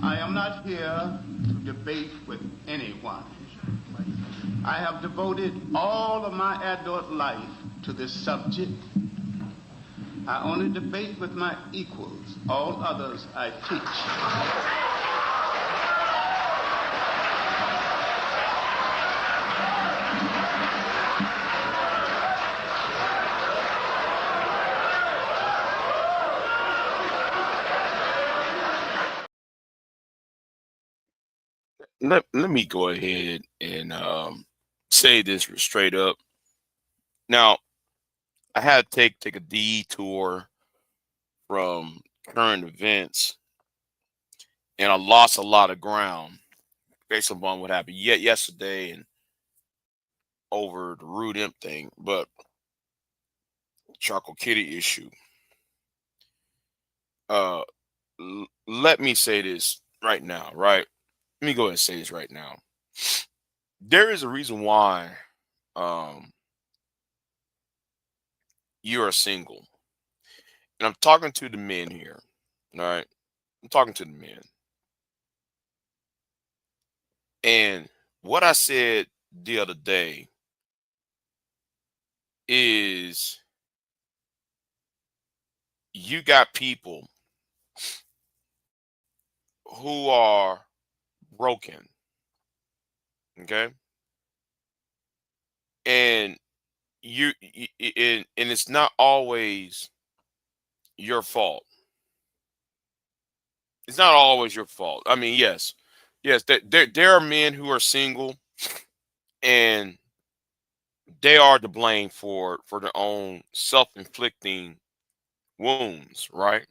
I am not here to debate with anyone. I have devoted all of my adult life to this subject. I only debate with my equals. All others I teach. Let me go ahead and say this straight up. Now, I had to take a detour from current events, and I lost a lot of ground based upon what happened yet yesterday and over the Rude Imp thing. But Charcoal Kitty issue. Uh, let me say this right now. Right, let me go ahead and say this right now. There is a reason why um you are single, and I'm talking to the men here. All right, I'm talking to the men, and what I said the other day is you got people who are broken, okay, and and it's not always your fault. It's not always your fault. I mean, yes, there are men who are single and they are to blame for their own self-inflicting wounds, right?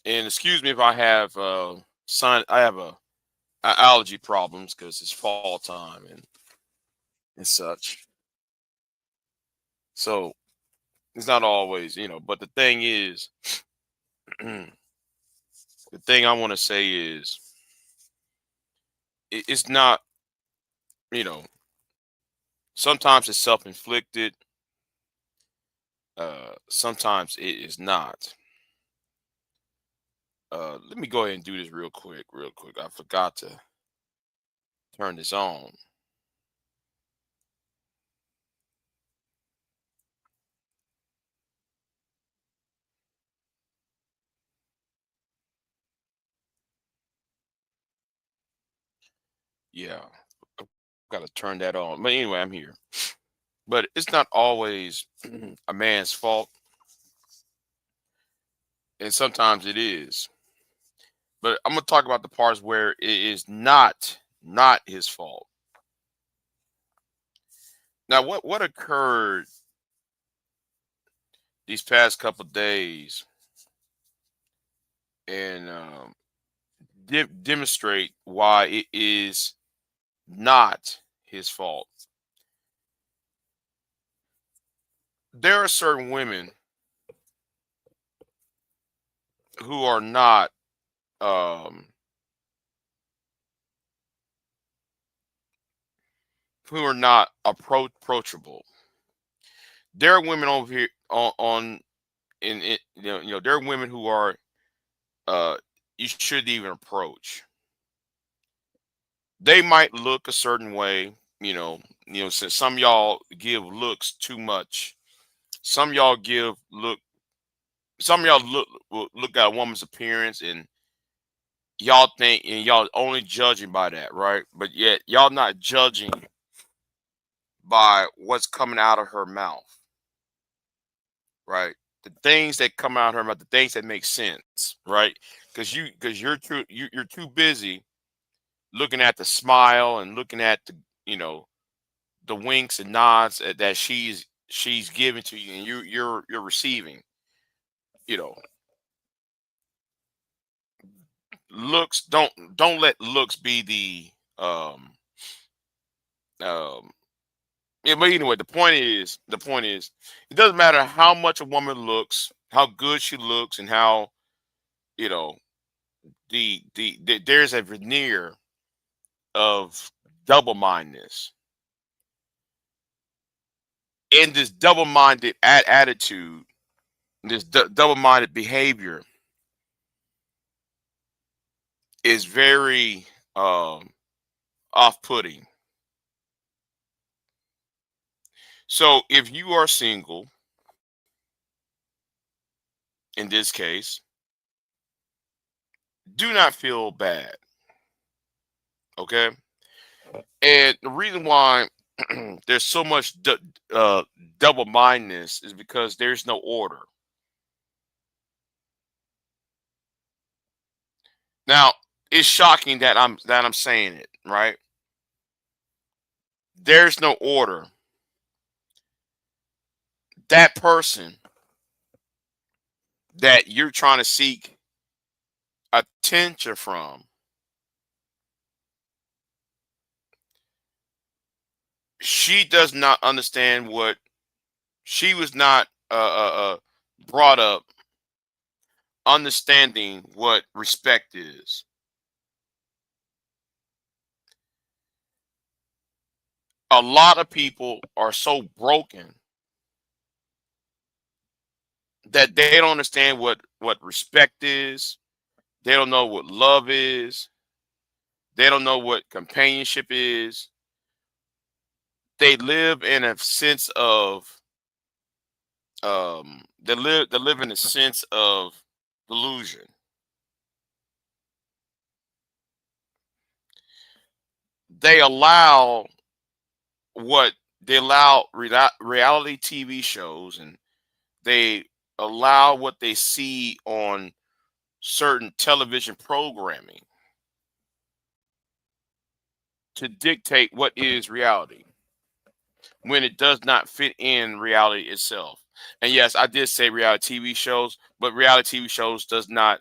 And excuse me if I have I have a allergy problems because it's fall time and such. So it's not always, but the thing is, the thing I want to say is it's not, you know, sometimes it's self-inflicted, sometimes it is not. Let me go ahead and do this real quick. I forgot to turn this on. Yeah, got to turn that on. But anyway, I'm here. But it's not always a man's fault, and sometimes it is. But I'm gonna talk about the parts where it is not his fault. Now, what occurred these past couple days, and demonstrate why it is not his fault. There are certain women who are not um, approachable. There are women over here on in there are women who are uh you shouldn't even approach. They might look a certain way, since some of y'all give looks too much. Some of y'all give look some of y'all look at a woman's appearance and y'all think and y'all only judging by that, right? But yet y'all not judging by what's coming out of her mouth, right? The things that come out of her mouth, the things that make sense, right? You're too busy looking at the smile and looking at you know the winks and nods that she's giving to you and you're receiving. You know, looks don't let looks be um yeah, but anyway, the point is it doesn't matter how much a woman looks, how good she looks, and how you know there's a veneer of double-mindedness and this double-minded attitude, this double-minded behavior is very off-putting. So if you are single, in this case, do not feel bad. Okay. And the reason why there's so much double-mindedness is because there's no order. Now, it's shocking that I'm saying it, right? There's no order. That person that you're trying to seek attention from, she does not understand what she was not brought up understanding what respect is. A lot of people are so broken that they don't understand what respect is. They don't know what love is. They don't know what companionship is. They live in a sense of they live in a sense of delusion. They allow what they allow reality TV shows, and they allow what they see on certain television programming to dictate what is reality when it does not fit in reality itself. And yes, I did say reality TV shows, but reality TV shows does not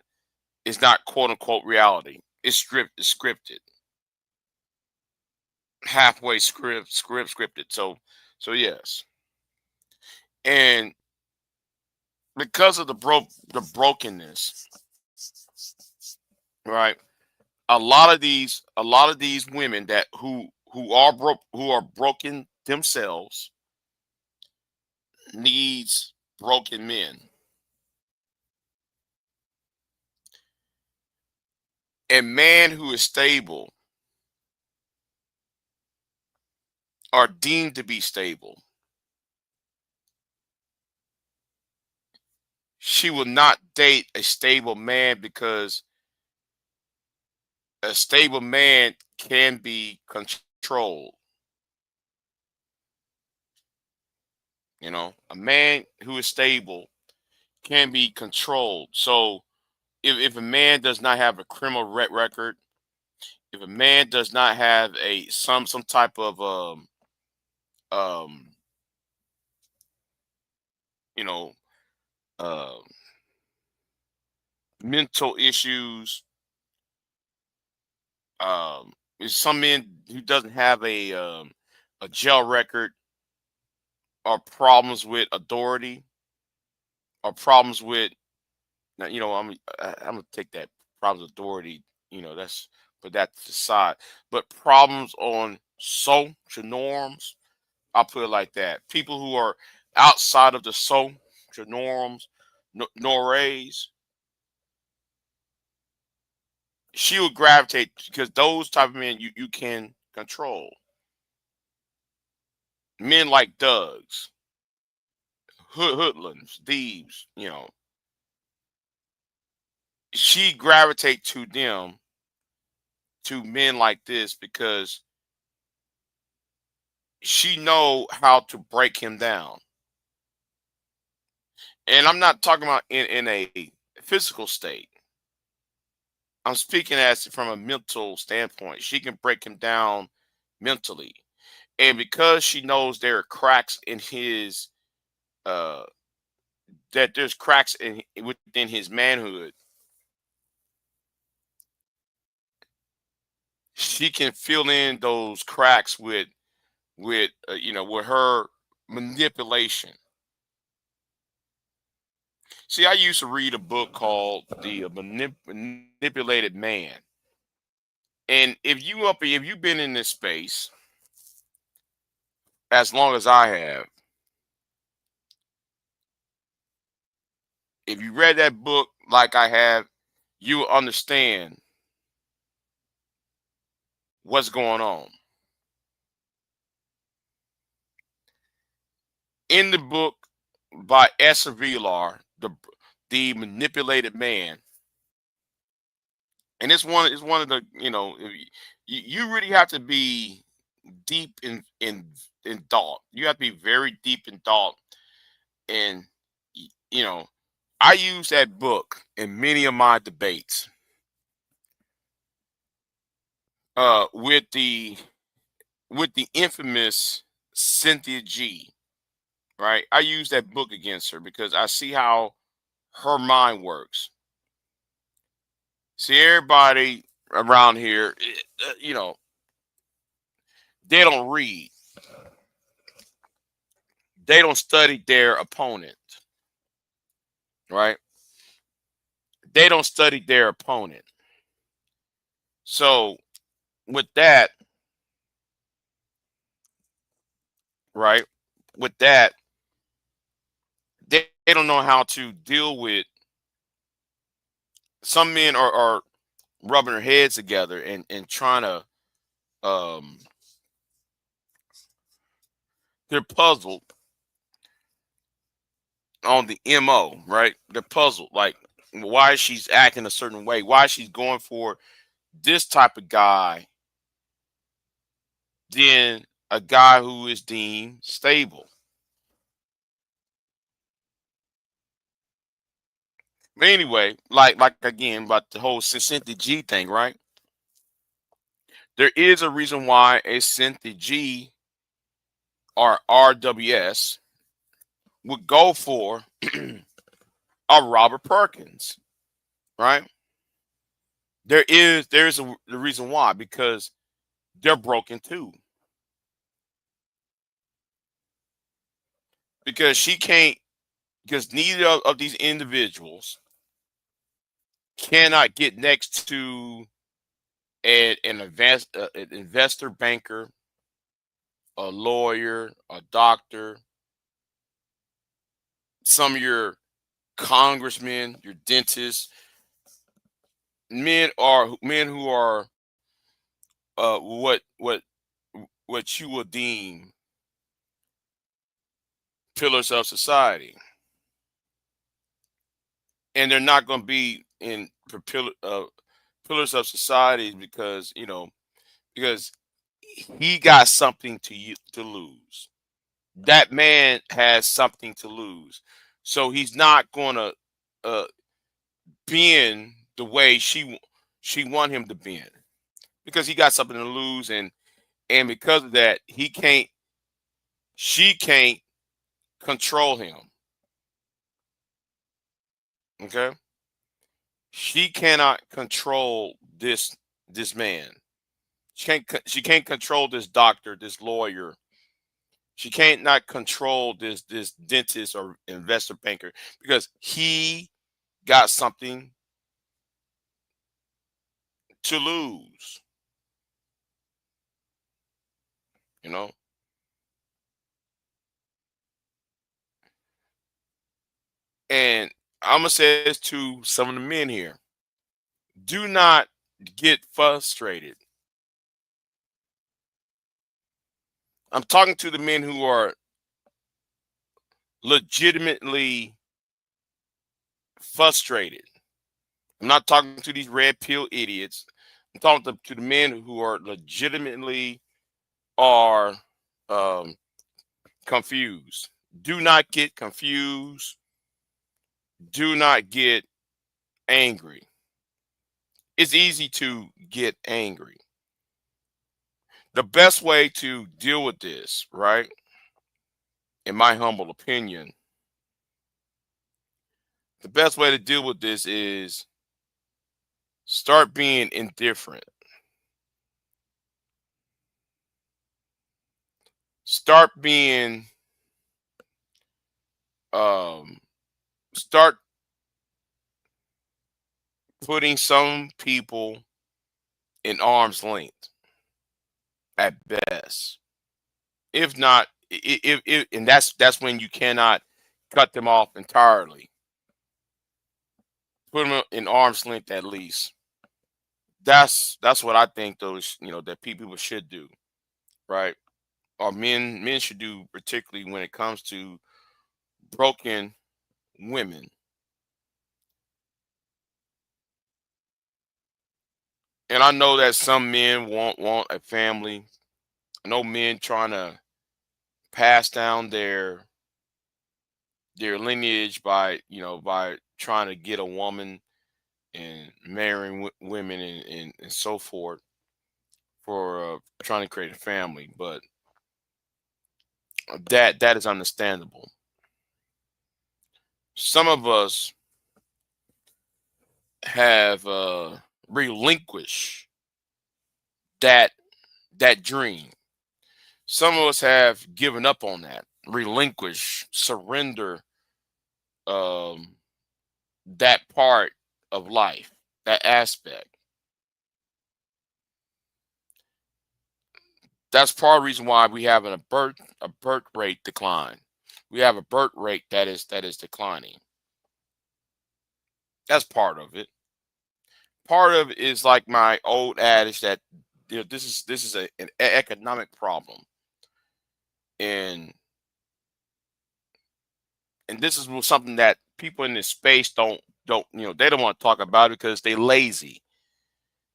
is not quote unquote reality. It's scripted, halfway scripted. So yes, and because of the brokenness, right? A lot of these women that who are broken themselves needs broken men. A man who is stable are deemed to be stable. She will not date a stable man because a stable man can be controlled. A man who is stable can be controlled. So if a man does not have a criminal record, if a man does not have a some type of um you know uh, mental issues, if some men who doesn't have a jail record, or problems with authority, or problems with now, I'm gonna take that problems with authority, that's put that to the side. But problems on social norms, I'll put it like that. People who are outside of the social norms, nores, she would gravitate because those type of men you can control. Men like thugs, hoodlums, thieves, she gravitate to them, to men like this, because she know how to break him down. And I'm not talking about in a physical state. I'm speaking as from a mental standpoint. She can break him down mentally. And because she knows there are cracks in his uh that there's cracks within his manhood, she can fill in those cracks with her manipulation. See, I used to read a book called The Manipulated Man. And if you've been in this space as long as I have, if you read that book like I have, you will understand what's going on. In the book by Esther Vilar, the manipulated man, and it's one of the, you really have to be deep in thought. You have to be very deep in thought, and you know, I use that book in many of my debates with the infamous Cynthia G. Right, I use that book against her because I see how her mind works. See, everybody around here, they don't read. They don't study their opponent, right? They don't study their opponent. So with that, right? With that, they don't know how to deal with. Some men are rubbing their heads together and trying to, um, they're puzzled on the MO, right? They're puzzled, like why she's acting a certain way, why she's going for this type of guy than a guy who is deemed stable. But anyway, like again about the whole Cynthia G thing, right? There is a reason why a Cynthia G or RWS would go for a Robert Perkins, right? There's the reason why, because they're broken too. Because she can't, because neither of these individuals cannot get next to an investor banker, a lawyer, a doctor, some of your congressmen, your dentists, men who are uh what what what you would deem pillars of society, and they're not going to be in pillars of society because because he got something to lose. That man has something to lose, so he's not going to uh, bend the way she want him to bend because he got something to lose, and because of that, she can't control him. Okay, she cannot control this man. She can't control this doctor, this lawyer. She can't not control this dentist or investor banker because he got something to lose. You know, and I'm gonna say this to some of the men here: do not get frustrated. I'm talking to the men who are legitimately frustrated. I'm not talking to these red pill idiots. I'm talking to the men who are legitimately are um, confused. Do not get confused. Do not get angry. It's easy to get angry. The best way to deal with this, right, in my humble opinion, the best way to deal with this is start being indifferent. Start being um start putting some people in arm's length at best. If not, if and that's when you cannot cut them off entirely. Put them in arm's length at least. That's what I think those, that people should do, right? Or men should do, particularly when it comes to broken women. And I know that some men want a family. I know men trying to pass down their lineage by, by trying to get a woman and marrying women and so forth for trying to create a family. But that is understandable. Some of us have relinquished that that dream. Some of us have given up on that, relinquish, surrender um, that part of life, that aspect. That's part of the reason why we have a birth rate decline. We have a birth rate that is declining. That's part of it. Part of it is like my old adage that this is an economic problem, and this is something that people in this space don't they don't want to talk about it because they lazy.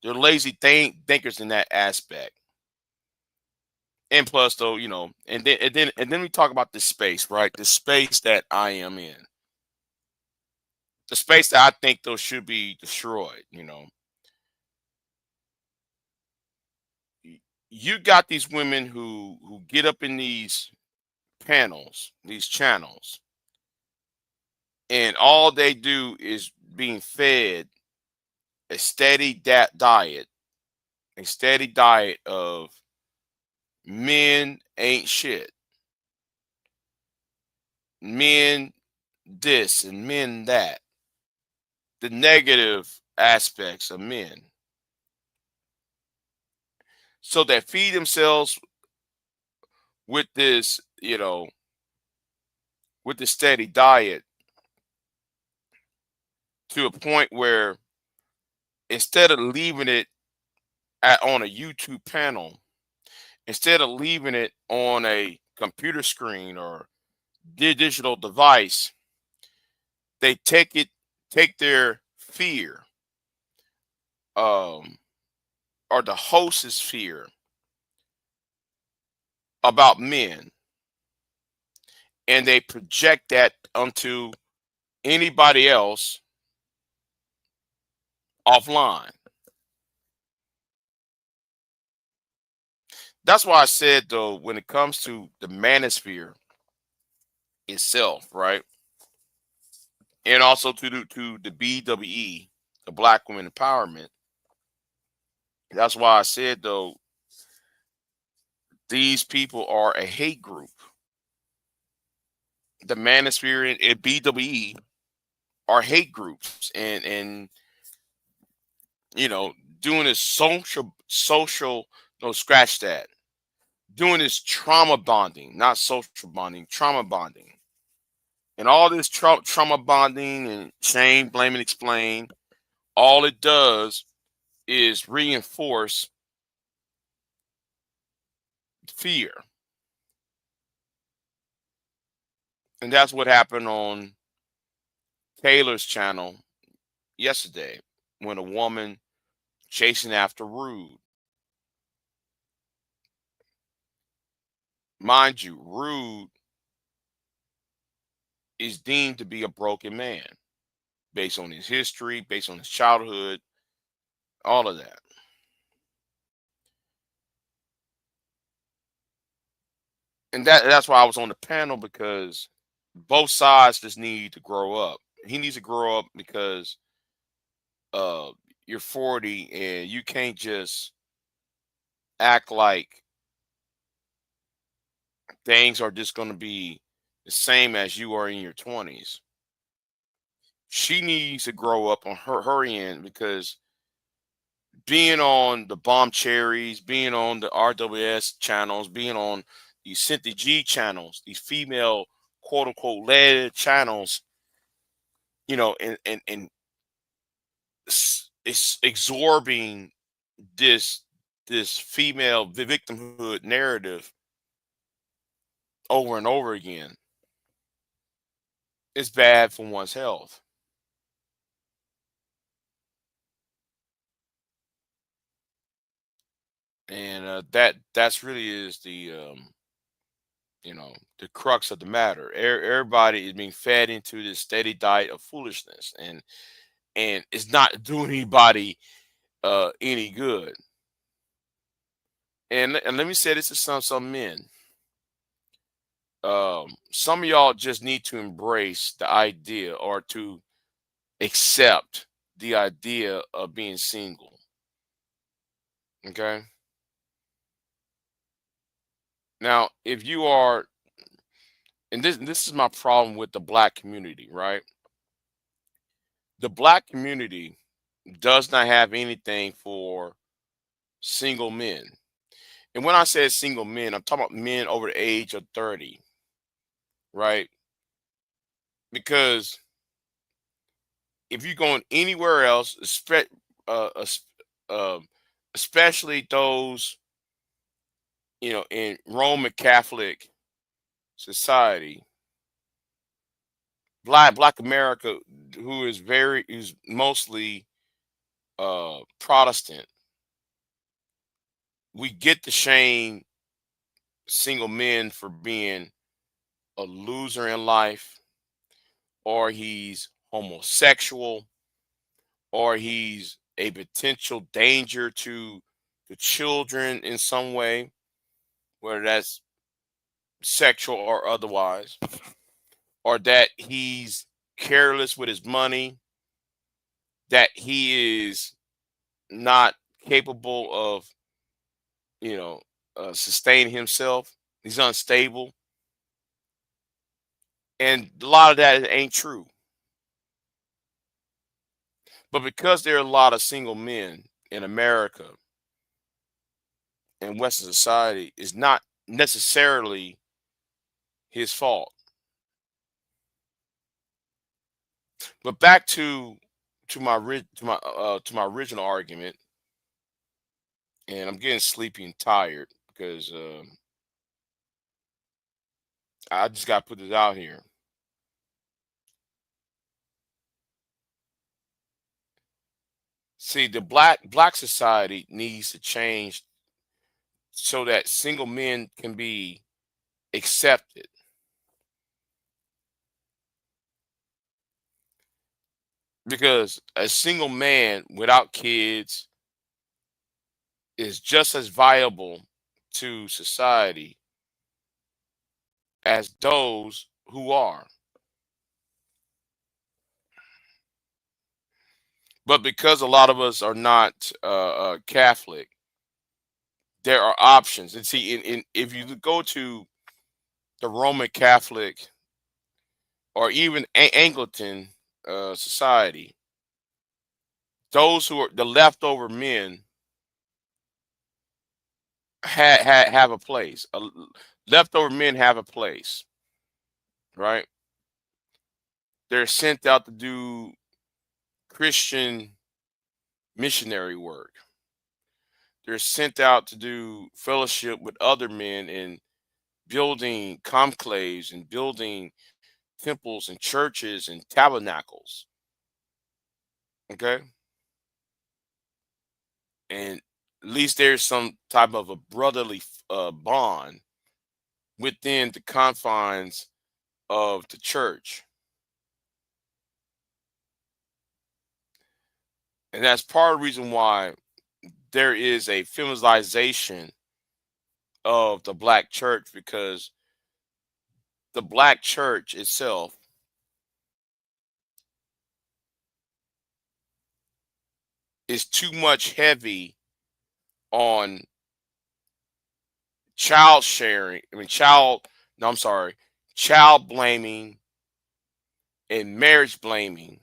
They're lazy thinkers in that aspect. And plus, though, and then we talk about this space, right? The space that I am in, the space that I think those should be destroyed. You got these women who get up in these panels, these channels, and all they do is being fed a steady diet, a steady diet of men ain't shit, men this and men that, the negative aspects of men. So they feed themselves with this, with the steady diet to a point where instead of leaving it on a YouTube panel, instead of leaving it on a computer screen or digital device, they take their fear, um, or the host's fear about men, and they project that onto anybody else offline. That's why I said, though, when it comes to the manosphere itself, right, and also to the BWE, the Black Women Empowerment. That's why I said, though, these people are a hate group. The manosphere and BWE are hate groups, and you know doing this social no, scratch that, doing this trauma bonding, not social bonding, trauma bonding. And all this trauma bonding and shame, blame, and explain, all it does is reinforce fear. And that's what happened on Taylor's channel yesterday when a woman chasing after Rude. Mind you, Rude is deemed to be a broken man based on his history, based on his childhood, all of that. And that's why I was on the panel, because both sides just need to grow up. He needs to grow up because uh you're 40 and you can't just act like things are just going to be the same as you are in your 20s. She needs to grow up on her end, because being on the Bomb Cherries, being on the RWS channels, being on these Cynthia G channels, these female quote unquote led channels, and it's absorbing this this female victimhood narrative over and over again, it's bad for one's health. And that's really is the the crux of the matter. Everybody is being fed into this steady diet of foolishness, and it's not doing anybody any good. And let me say this to some men. Some of y'all just need to embrace the idea, or to accept the idea of being single. Okay. Now, if you are, and this is my problem with the black community, right? The black community does not have anything for single men. And when I say single men, I'm talking about men over the age of 30, right? Because if you're going anywhere else, uh, es- uh, especially those, in Roman Catholic society, Black America, who's mostly Protestant, we get to shame single men for being a loser in life, or he's homosexual, or he's a potential danger to the children in some way, whether that's sexual or otherwise, or that he's careless with his money, that he is not capable of, you know, sustaining himself. He's unstable. And a lot of that ain't true. But because there are a lot of single men in America and Western society, is not necessarily his fault. But back to my original argument, and I'm getting sleepy and tired because I just got to put this out here. See, the black society needs to change so that single men can be accepted, because a single man without kids is just as viable to society as those who are. But because a lot of us are not Catholic, there are options. And see, if you go to the Roman Catholic or even Anglican society, those who are the leftover men have a place. Leftover men have a place, right? They're sent out to do Christian missionary work. They're sent out to do fellowship with other men and building conclaves and building temples and churches and tabernacles. Okay. And at least there's some type of a brotherly bond within the confines of the church. And that's part of the reason why there is a feminization of the black church, because the black church itself is too much heavy on child sharing. I mean, no, I'm sorry, child blaming and marriage blaming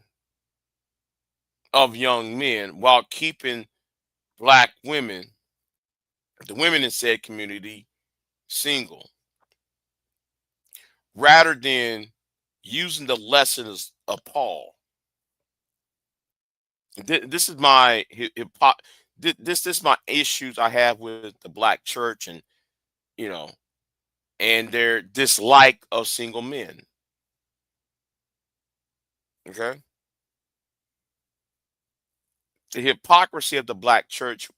of young men, while keeping black women, the women in said community, single, rather than using the lessons of Paul. This is my This my issues I have with the black church, and you know, and their dislike of single men. Okay, the hypocrisy of the black church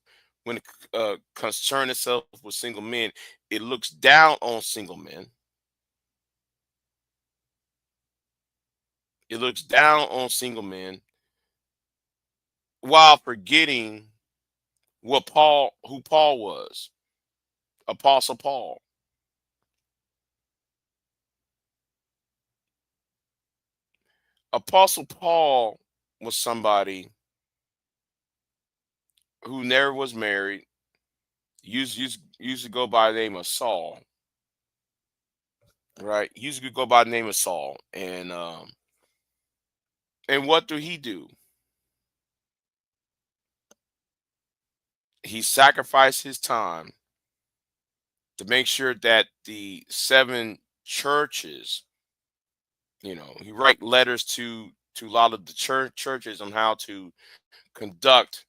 when it concern itself with single men, it looks down on single men. It looks down on single men while forgetting who Paul was, Apostle Paul. Apostle Paul was somebody who never was married. Used to go by the name of Saul, right? Used to go by the name of Saul, and what do he do? He sacrificed his time to make sure that the seven churches, he write letters to a lot of the churches on how to conduct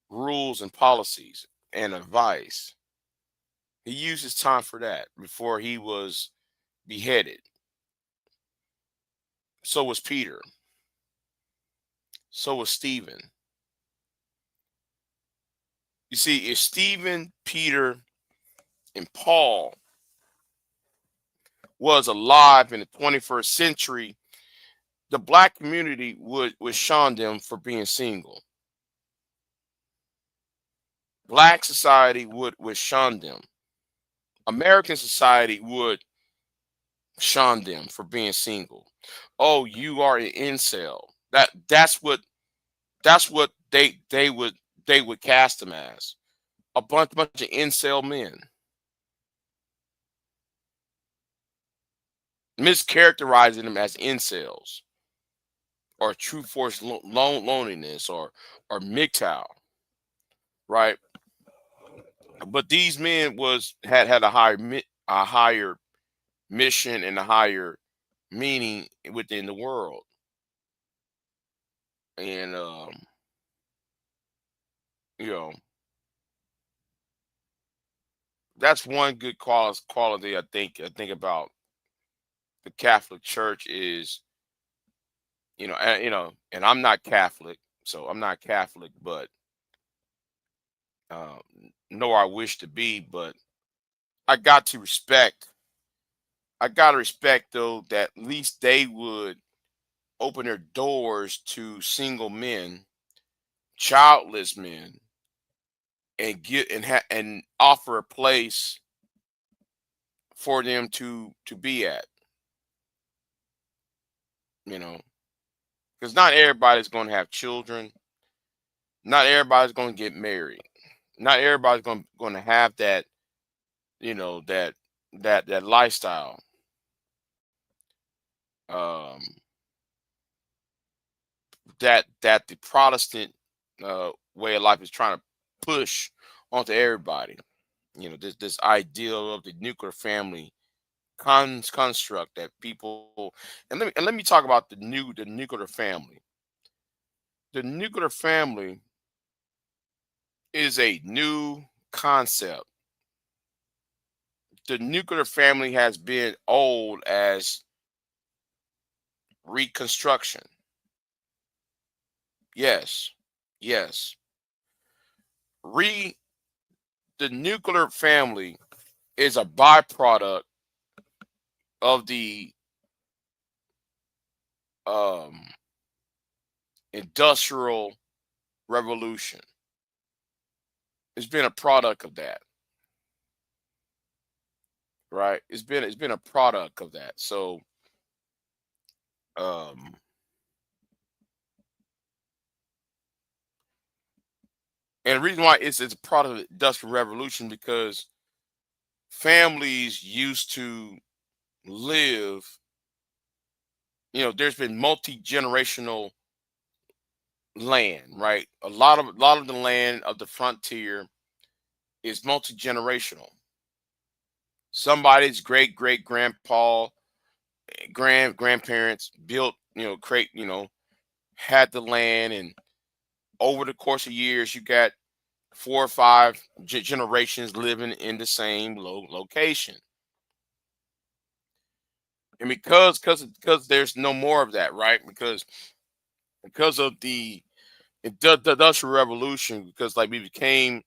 rules and policies and advice. He used his time for that before he was beheaded. So was Peter. So was Stephen. You see, if Stephen, Peter, and Paul was alive in the 21st century, the black community would shun them for being single. Black society would shun them. American society would shun them for being single. Oh, you are an incel. That's what they would cast them as. A bunch of incel men. Mischaracterizing them as incels or true force loneliness or MGTOW, right? But these men had a higher mission and a higher meaning within the world, and you know that's one good quality I think about the Catholic Church is and I'm not Catholic, so I'm not Catholic, but uh, nor I wish to be, but I got to respect. I gotta respect though that at least they would open their doors to single men, childless men, and and offer a place for them to be at. You know, because not everybody's going to have children. Not everybody's going to get married. Not everybody's going to have that. That that lifestyle. Um, that the Protestant way of life is trying to push onto everybody. This ideal of the nuclear family construct that people, and let me talk about the nuclear family. The nuclear family is a new concept. The nuclear family has been old as reconstruction. Yes, yes. Re the nuclear family is a byproduct of the um, industrial revolution. It's been a product of that, right? It's been a product of that. So, um, and the reason why it's a product of the industrial revolution because families used to live. There's been multi-generational land, right? A lot of the land of the frontier is multi-generational. Somebody's great grandpa, grandparents built, create, had the land, and over the course of years, you got 4 or 5 generations living in the same location. And because there's no more of that, right? Because of the industrial revolution, because like we became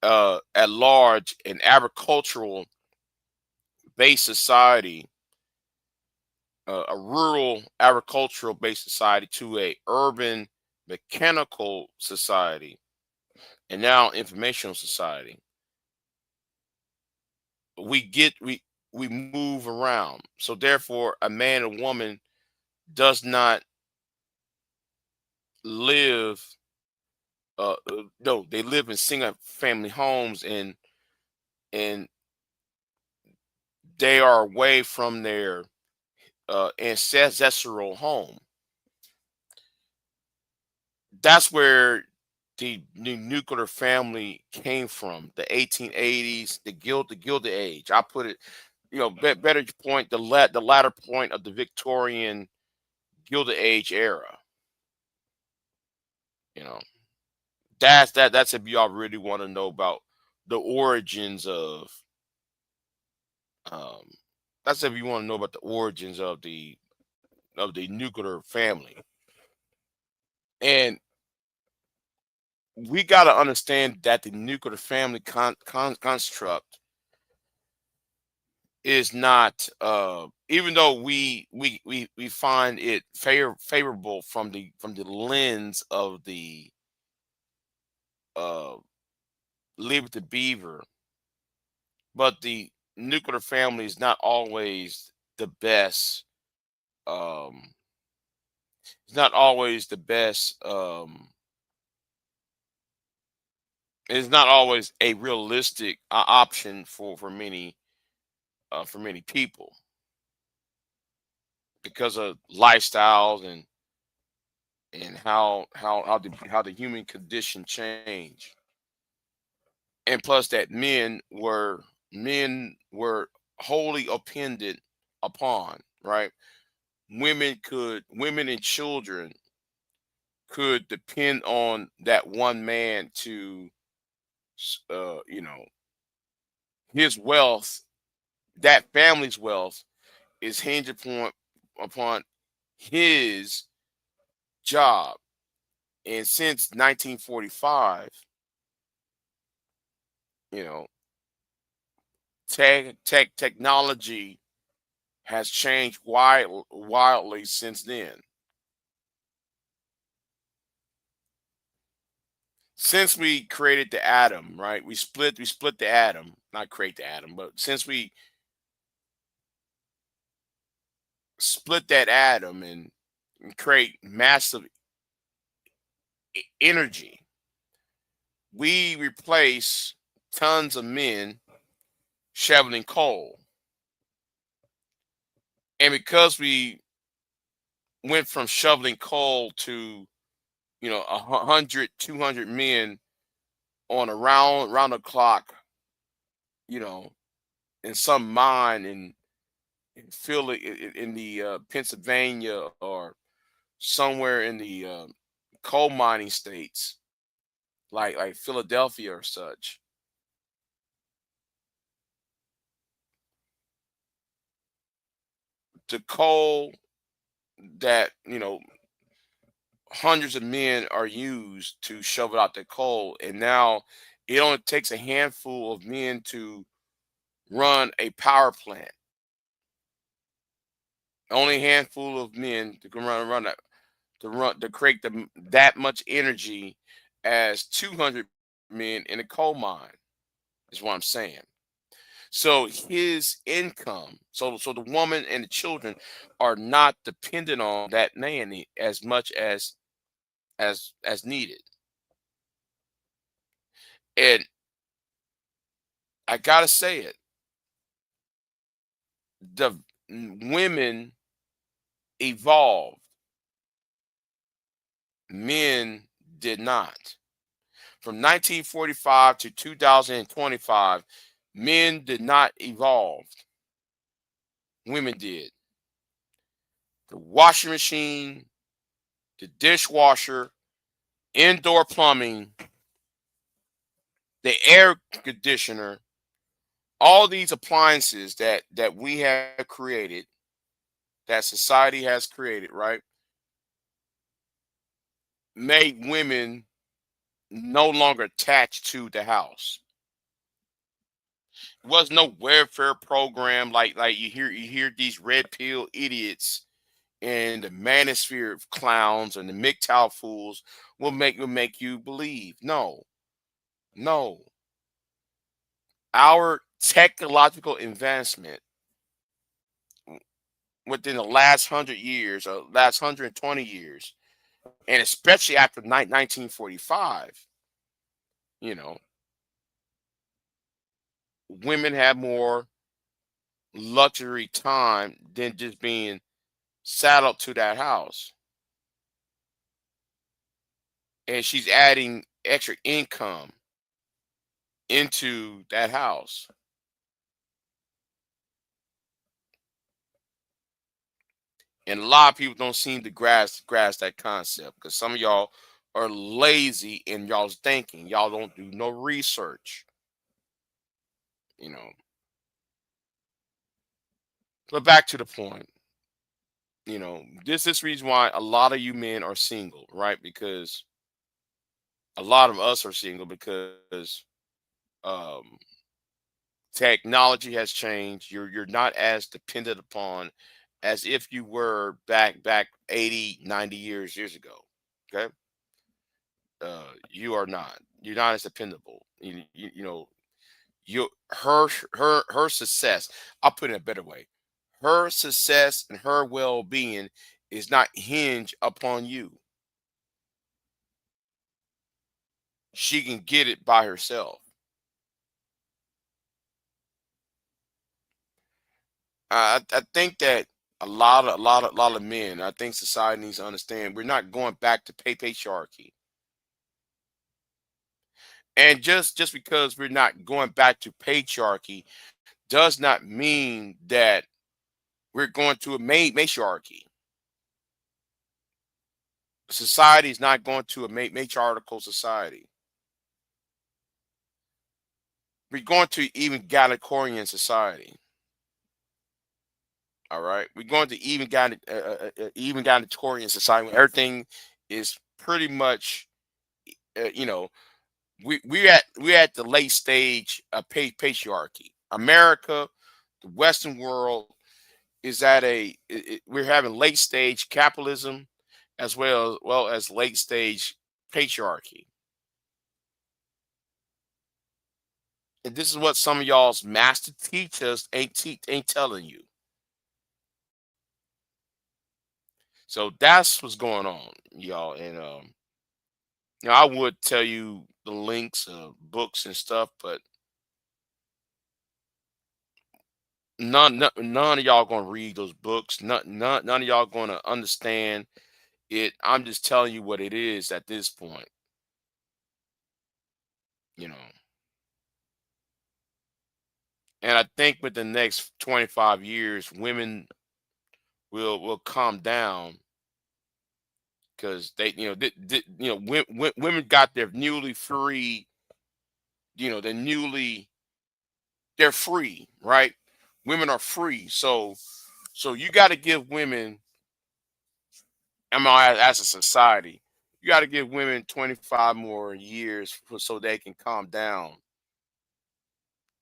at large an agricultural based society, a rural agricultural based society to a urban mechanical society, and now informational society. We get we move around. So therefore a man and woman does not live no, they live in single family homes, and they are away from their ancestral home. That's where the nuclear family came from. The 1880s, the Gilded Age. I put it, better point, the latter point of the Victorian Gilded Age era. You know, that's if y'all really want to know about the origins of um that's if you want to know about the origins of the nuclear family. And we got to understand that the nuclear family construct is not, even though we find it favorable from the lens of the uh Leave It to Beaver, but the nuclear family is not always the best. um it's not always the best. It's not always a realistic option for many people, because of lifestyles and how the human condition change. And plus that men were wholly dependent upon, right? Women and children could depend on that one man to you know, his wealth, that family's wealth is hinged upon his job. And since 1945, you know, technology has changed wildly since then. Since we created the atom, right? We split the atom, not create the atom, but since we split that atom and create massive energy, we replace tons of men shoveling coal. And because we went from shoveling coal to, 100, 200 men on a round the clock, you know, in some mine in Philly, in the Pennsylvania, or somewhere in the coal mining states, like Philadelphia or such. The coal that, hundreds of men are used to shovel out the coal, and now it only takes a handful of men to run a power plant. Only a handful of men to can run that, to create that much energy as 200 men in a coal mine, is what I'm saying. So his income, so the woman and the children are not dependent on that man as much as needed. And I gotta say it, the women evolved, men did not. From 1945 to 2025, men did not evolve, women did. The washing machine, the dishwasher, indoor plumbing, the air conditioner, all these appliances that we have created, that society has created, right, made women no longer attached to the house. Was no welfare program like you hear these red pill idiots and the manosphere of clowns and the MGTOW fools will make you believe. No, no. Our technological advancement within the last 100 years or last 120 years, and especially after 1945, you know, women have more luxury time than just being saddled to that house. And she's adding extra income into that house. And a lot of people don't seem to grasp that concept because some of y'all are lazy in y'all's thinking. Y'all don't do no research, you know. But back to the point, this is the reason why a lot of you men are single, right? Because a lot of us are single because um technology has changed. You're not as dependent upon as if you were back 80, 90 years ago. Okay. You are not. You're not as dependable. You her success. I'll put it in a better way. Her success and her well-being is not hinged upon you. She can get it by herself. I think that a lot of men. I think society needs to understand we're not going back to patriarchy. And just because we're not going back to patriarchy does not mean that we're going to a matriarchy. Society is not going to a matriarchal society. We're going to egalitarian society. All right, we're going to egalitarian society where everything is pretty much, uh, you know, we're at the late stage of patriarchy. America, the Western world is at we're having late stage capitalism as well as late stage patriarchy. And this is what some of y'all's master teachers ain't telling you. So that's what's going on, y'all. And I would tell you the links of books and stuff, but none of y'all gonna read those books. None of y'all gonna understand it. I'm just telling you what it is at this point. You know, and I think with the next 25 years, women will calm down because women got their newly free. They're free, right? Women are free, so you got to give women. As a society, you got to give women 25 more years so they can calm down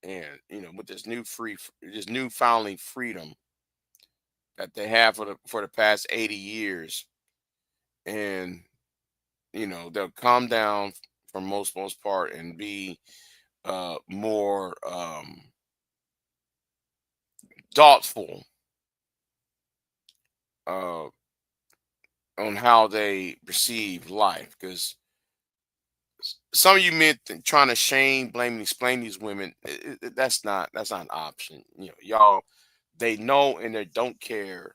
and with this newfoundly freedom that they have for the past 80 years, and they'll calm down for most part and be more thoughtful uh on how they perceive life, because some of you men trying to shame, blame, and explain these women, that's not an option. Y'all, they know and they don't care,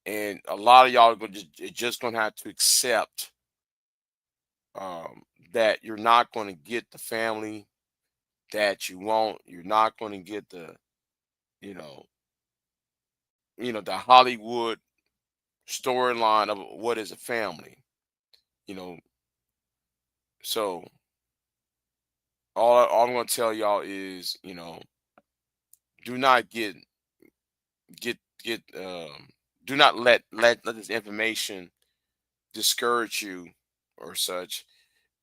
and a lot of y'all are just gonna have to accept um, that you're not going to get the family that you want. You're not going to get you know, the Hollywood storyline of what is a family. You know, so all I'm gonna tell y'all is, do not get get do not let this information discourage you or such.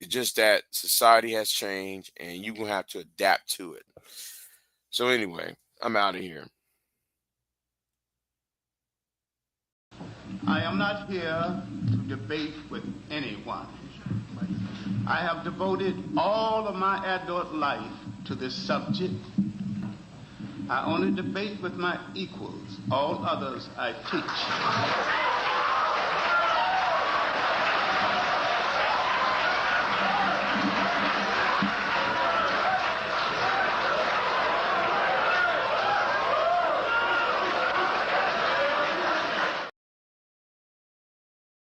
It's just that society has changed and you're gonna have to adapt to it. So anyway, I'm out of here. I am not here to debate with anyone. I have devoted all of my adult life to this subject. I only debate with my equals. All others I teach.